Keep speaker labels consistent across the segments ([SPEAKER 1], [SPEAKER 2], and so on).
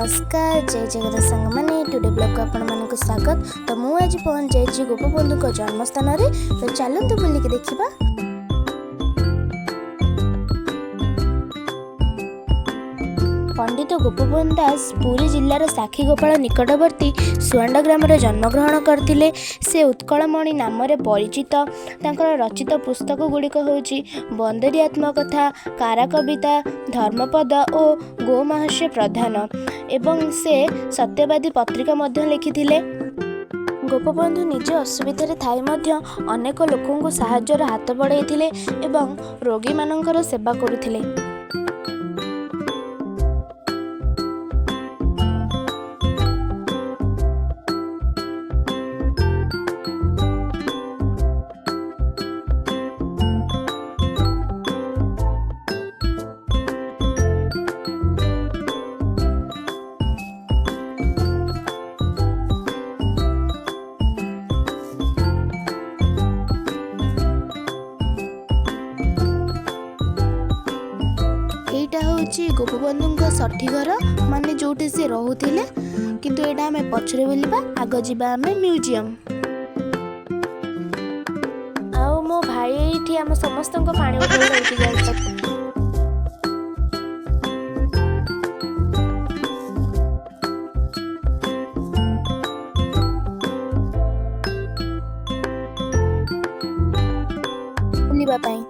[SPEAKER 1] नमस्कार जय जगत सांग मैंने टुडे ब्लॉग को आपण मानक स्वागत। तो मुझे आज पहुँच जाइए गोपबंधु को जन्मस्थान रे। तो चलते बुलिक देखा। पंडित गोपबंधु दास पुरी जिलार साखीगोपाल निकटवर्ती सुआंडा ग्राम जन्मग्रहण करते। से उत्कलमणि नाम परिचित। तांकर रचित पुस्तक गुड़िक होची बंदरी आत्मकथा, कारा कविता, धर्मपद और गोमहास्य प्रधान एवं से सत्यवादी पत्रिका मध्य लिखिथिले। गोपबंधु निजे असुविधा थाई मध्य अनेक लोकंकु साहाय्यर हाथ बढ़ाइथिले एवं रोगी मानकर सेवा करुथिले। एटा होची गोपबंधु सठी घर माने जोटे से रहुथिले। किंतु एटा हमें पछरे बोलिबा, आग जिबा हमें म्यूजियम। आउ मो भाई एठी हम समस्त को पानी बोतल लेके जाई। बुलिबा पाई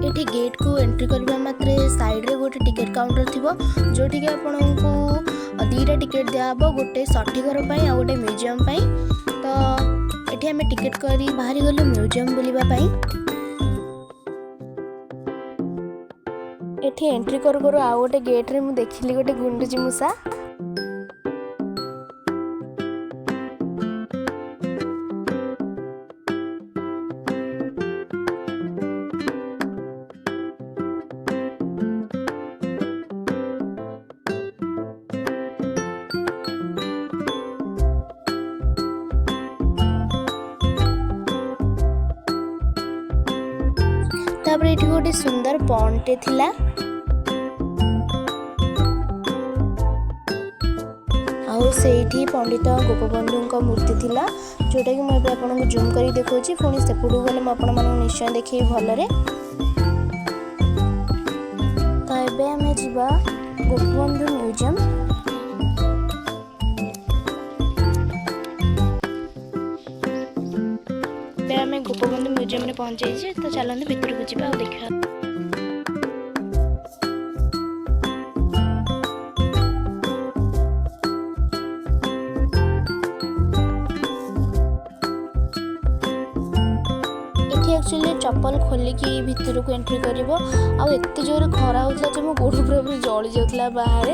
[SPEAKER 1] एठी गेट को एंट्री करबा मात्रे साइड रे गोटे टिकट काउंटर थिबो, जोठी के आपन को दीटा टिकट दियाबो, गोटे सठी घर पई आ गोटे म्यूजियम पई। तो एठी हमें टिकट करी बाहरी गलु म्यूजियम बुलिबा पई। एठी एंट्री करू करू आ गोटे गेट रे मु देखिली गोटे गुंडुजी मूसा। तापर एठी गोटे सुंदर पॉन्टे थिला। आउ सेठी पंडित गोपबंधु का मूर्ति थिला, जोटा कि मैं आपन को जूम करी देखौची। पुणी सेपुडू गले मैं आपन मानक निश्चय देखि भलरे। तो एबे हमें जिबा गोपबंधु म्यूजियम। आम गोपबंधु म्यूजियम में पहुंच जाइए। तो चलते भितर को जावा और देखा। एठी एक्चुअली चप्पल खोलिकी भितर को एंट्री करिवो। आ एते जोर खरा होतला जे मो गोड़ पूरा जळी जाउतला बाहर।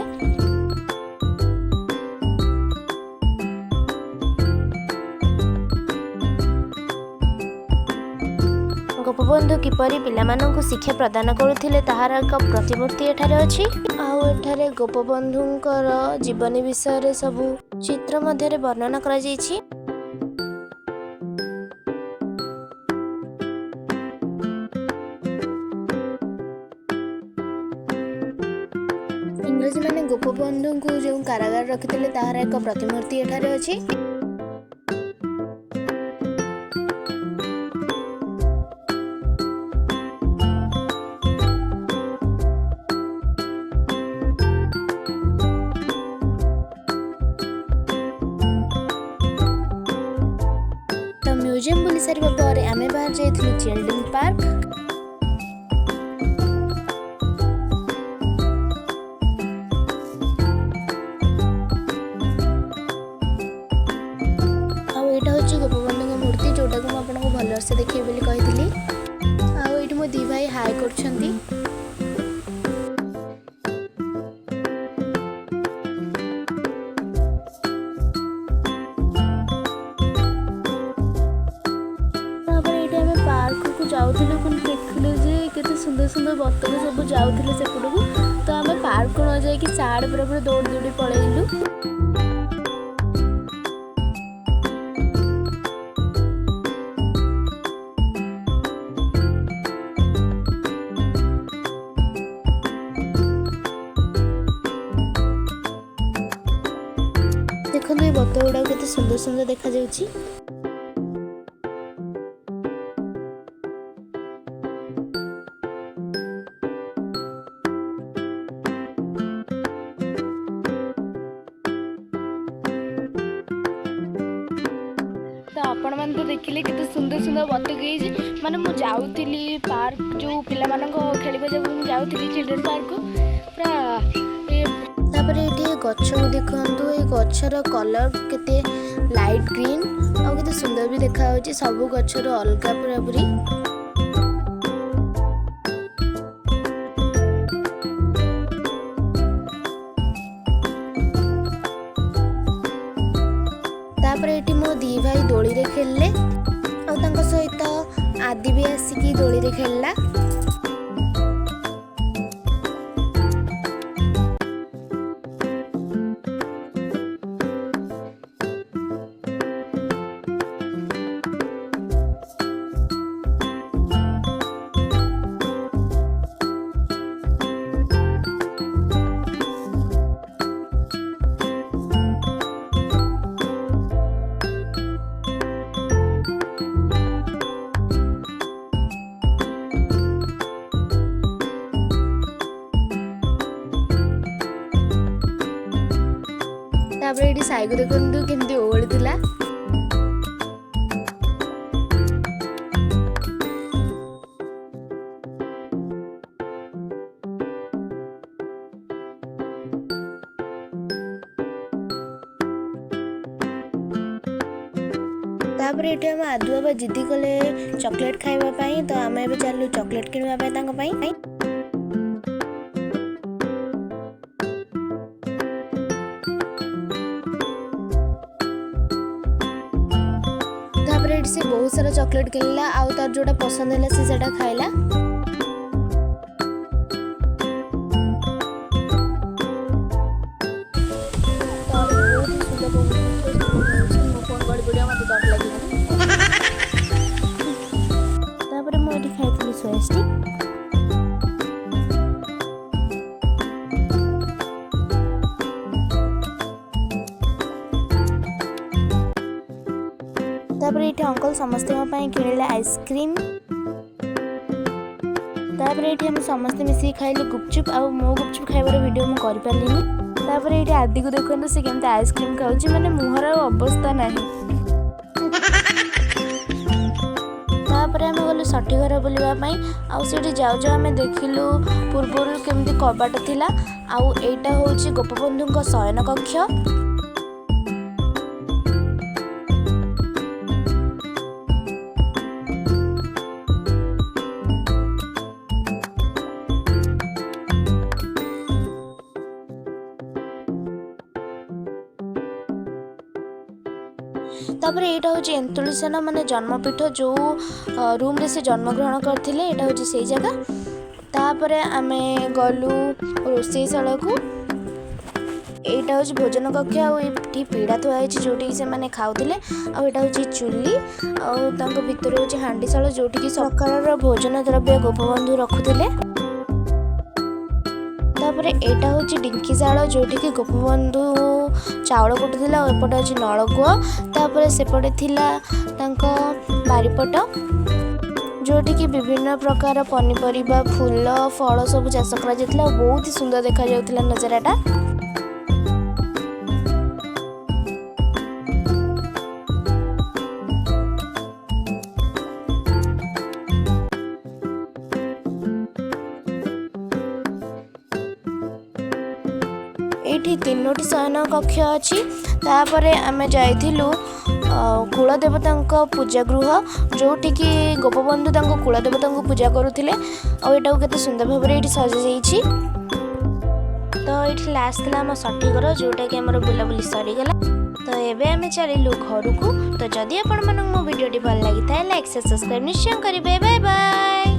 [SPEAKER 1] गोपबंधु किपरि पिलामानंकु शिक्षा प्रदान करुथिले ताहार एक प्रतिमूर्ति एठारे अछि। आउ एठारे गोपबंधुंकर जीवनी विषय रे सबु चित्र मध्य वर्णना करा जायछि। इंग्रजी माने गोपबंधुंकु जो कारागार रखिथिले ताहार एक प्रतिमूर्ति एठारे अछि। म्यूजियम बुली सारिबा परे आमे बाहर जाइथिलु चिल्ड्रन पार्क। आउ एटा होची गोपबंधु मूर्ति, जोटा को आपन को भलर से देखिए बोली कहिथिली। आउ एठी मो दी भाई हाय करछंती। जाऊथिलु देखिलु जे केते सुंदर सुंदर बतक सब जाऊथिले सेपटू। तो आम पार्क को न जाइए साड़ पूरा दौड़ दौड़ी पलैलु। ବତ गुड़ा केते सुंदर सुंदर देखा जाउची। तो आपण मान तो देखिले केते सुंदर सुंदर बतक गई माने मु जाउतिली पार्क जो पिला मानको खेलिबा जब मु जाउतिली चिल्ड्रन पार्क पूरा तापर एठी गच्छ देखंतु ए गच्छर कलर केते लाइट ग्रीन आ केते सुंदर भी देखा होची सब गच्छर अलगा पूरा पूरी। तापर एटी मो दी भाई दोली रे खेलले और तांको सहित आदि भी आसिकी दोली रे खेलला। तापर एटी साइको देखंतु केमती ओळितला। तापर एटी हम आदु बाबा जिद्दी कले चॉकलेट खाइबा पई तो आमे एबे चालू चॉकलेट किनवा पई तांको पई। से बहुत सारा चॉकलेट किनला आउ तार जोटा पसंद है से सेटा खाइला। तापर मोटी खाइतली सोया स्टिक। तापर ये अंकल समस्ते किणिले आइसक्रीम। तापर ये हम समस्ते मिसिक खाइले गुपचुप आ मो गुपचुप खाइबार वीडियो मु करि पारलिनी। तापर ये आदि को देखंतु से केमते आइसक्रीम खाउची माने मुहर अवस्था नाही। तापर हम गलु सठी घर बुलिबा पई आ सेठी जाउ जाउ हम देखिलु पूर्वरु केमते कबाट थिला आ एटा होची गोपबंधुଙ୍କ शयन कक्ष। तापर एटा होची एंतुलिसन माने जन्मपीठ जो रूम रे से जन्म ग्रहण करथिले एटा होची सेही जगह। तापर आमे गलु रोषेशाला को एटा होची भोजन कक्ष आ एठी पीड़ा थुआ होची जोटी से माने खाउथिले आ एटा होची चुल्ली आ तांको भितर होची हांडीशाला जोटी की प्रकार भोजन द्रव्य गोपबंधु रखुथिले। तापर एटा होची डिंकीशाला जोटी की गोपबंधु चावल कुटुथिला और एपटे होची नळकुआ। तापर सेपटे थिला तांको बारीपट जोटी की विभिन्न प्रकार पनीपरिबा फूल फल सब चाष करा जायतिला बहुत ही सुंदर देखा जाउतिला नजाराटा। एठी तीनोटी शयन कक्ष अच्छी। तापर आमे जाइथिलु कुलदेवता पूजा गृह जोटी की गोपबंधु कुलदेवता पूजा करुथिले आ एटा केते सुंदर भाव में ये सजा जाइछि। तो ये लास्ट थी आम सठी घर जोटा कि आम बुलाबुली सरीगला। तो एबे आमे चलिलु घर को। तो जदि आपण मानक मो वीडियो भल लगी था लाइक से सब्सक्राइब निश्चय करेंगे। Bye bye.